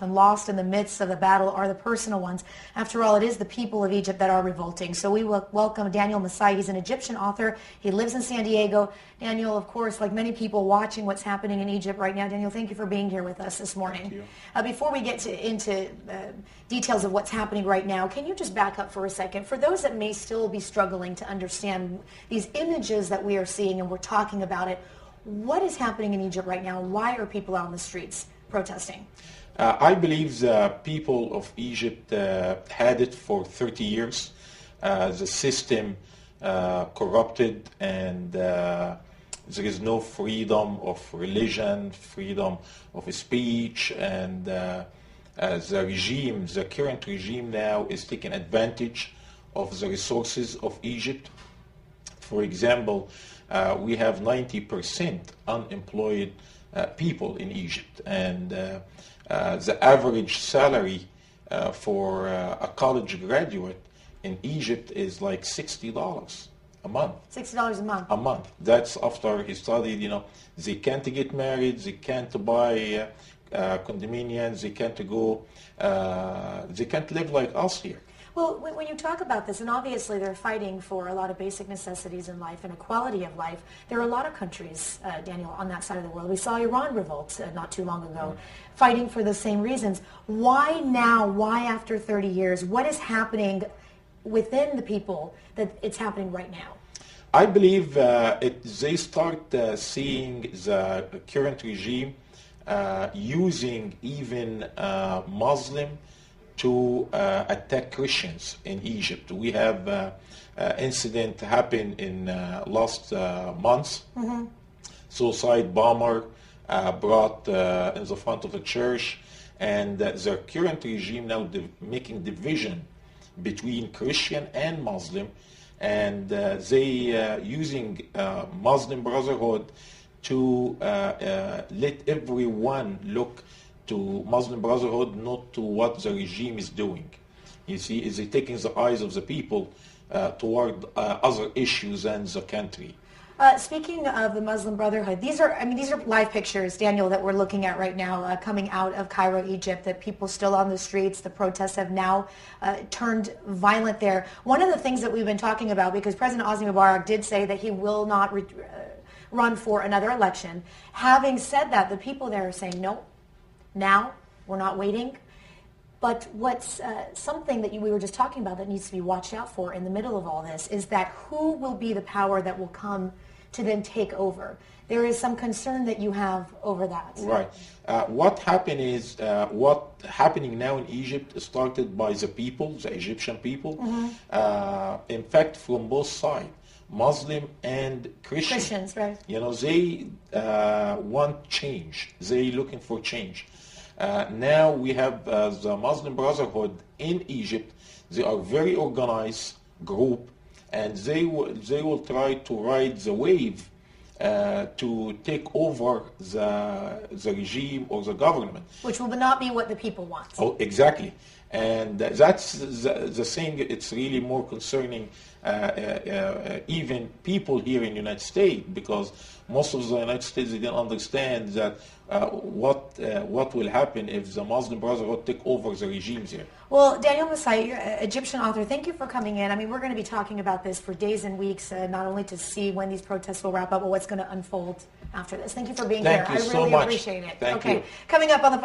often lost in the midst of the battle are the personal ones. After all, it is the people of Egypt that are revolting. So we will welcome Daniel Massieh. He's an Egyptian author. He lives in San Diego. Daniel, of course, like many people watching what's happening in Egypt right now. Daniel, thank you for being here with us this morning. Thank you. Before we get into details of what's happening right now, can you just back up for a second? For those that may still be struggling to understand these images that we are seeing and we're talking about it, what is happening in Egypt right now? Why are people out on the streets protesting? I believe the people of Egypt had it for 30 years. The system corrupted, and there is no freedom of religion, freedom of speech, and the regime, the current regime now is taking advantage of the resources of Egypt. For example, we have 90% unemployed people in Egypt, and the average salary for a college graduate in Egypt is like $60 a month. $60 a month? A month. That's after he studied, they can't get married, they can't buy condominiums, they can't go, they can't live like us here. Well, when you talk about this, and obviously they're fighting for a lot of basic necessities in life and a quality of life, there are a lot of countries, Daniel, on that side of the world. We saw Iran revolt not too long ago, fighting for the same reasons. Why now? Why after 30 years? What is happening within the people that it's happening right now? I believe they start seeing the current regime using even Muslim to attack Christians in Egypt. We have incident happened in last months. Suicide bomber brought in the front of a church, and the current regime now making division between Christian and Muslim, and they using Muslim Brotherhood to let everyone look to Muslim Brotherhood, not to what the regime is doing. You see, is it taking the eyes of the people toward other issues than the country. Speaking of the Muslim Brotherhood, these are live pictures, Daniel, that we're looking at right now coming out of Cairo, Egypt, that people still on the streets. The protests have now turned violent there. One of the things that we've been talking about, because President Hosni Mubarak did say that he will not run for another election. Having said that, the people there are saying, no, now, we're not waiting. But what's something that we were just talking about that needs to be watched out for in the middle of all this is that who will be the power that will come to then take over? There is some concern that you have over that. Right. What happened is, what happening now in Egypt started by the people, the Egyptian people. In fact, from both sides, Muslim and Christians, right? They want change. They looking for change. Now we have the Muslim Brotherhood in Egypt. They are very organized group, and they will try to ride the wave to take over the regime or the government. Which will not be what the people want. Oh, exactly. And that's the thing. It's really more concerning even people here in the United States, because most of the United States, they don't understand that what will happen if the Muslim Brotherhood take over the regimes here. Well, Daniel Massieh, you're an Egyptian author. Thank you for coming in. We're going to be talking about this for days and weeks, not only to see when these protests will wrap up, but what's going to unfold after this. Thank you for being here. Thank you so I really much. appreciate it. Thank you. Coming up on the